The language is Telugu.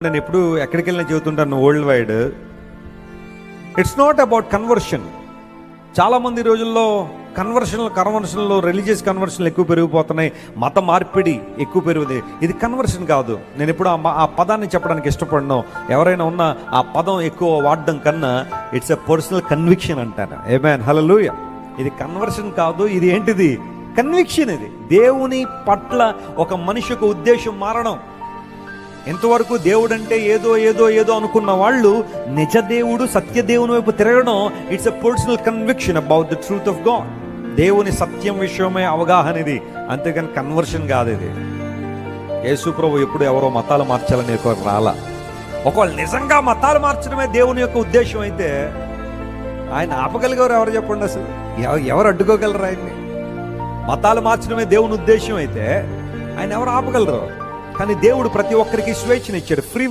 నేను ఎప్పుడు ఎక్కడికి వెళ్ళినా చెబుతుంటాను world wide, it's not about conversion. చాలామంది రోజుల్లో కన్వర్షన్లో రిలీజియస్ కన్వర్షన్లు ఎక్కువ పెరిగిపోతున్నాయి, మత మార్పిడి ఎక్కువ పెరుగుతుంది. ఇది కన్వర్షన్ కాదు. నేను ఎప్పుడు ఆ పదాన్ని చెప్పడానికి ఇష్టపడను. ఎవరైనా ఉన్న ఆ పదం ఎక్కువ వాడడం కన్నా ఇట్స్ ఎ పర్సనల్ కన్విక్షన్ అంటాను. ఆమేన్, హల్లెలూయా. ఇది కన్వర్షన్ కాదు, ఇది ఏంటిది? కన్విక్షన్. ఇది దేవుని పట్ల ఒక మనిషికి ఉద్దేశం మారడం. ఎంతవరకు దేవుడు అంటే ఏదో ఏదో ఏదో అనుకున్న వాళ్ళు నిజ దేవుడు సత్యదేవుని వైపు తిరగడం, it's a personal conviction about the truth of God. దేవుని సత్యం విషయమే అవగాహన ఇది, అంతేగాని కన్వర్షన్ కాదు ఇది. యేసు ప్రభు ఎప్పుడు ఎవరో మతాలు మార్చాలని ఎక్కువ రాలా. ఒకవేళ నిజంగా మతాలు మార్చడమే దేవుని యొక్క ఉద్దేశం అయితే ఆయన ఆపగలిగారు ఎవరు చెప్పండి? అసలు ఎవరు అడ్డుకోగలరు ఆయన్ని? మతాలు మార్చడమే దేవుని ఉద్దేశం అయితే ఆయన ఎవరు ఆపగలరు? కానీ దేవుడు ప్రతి ఒక్కరికి స్వేచ్ఛనిచ్చాడు, ఫ్రీ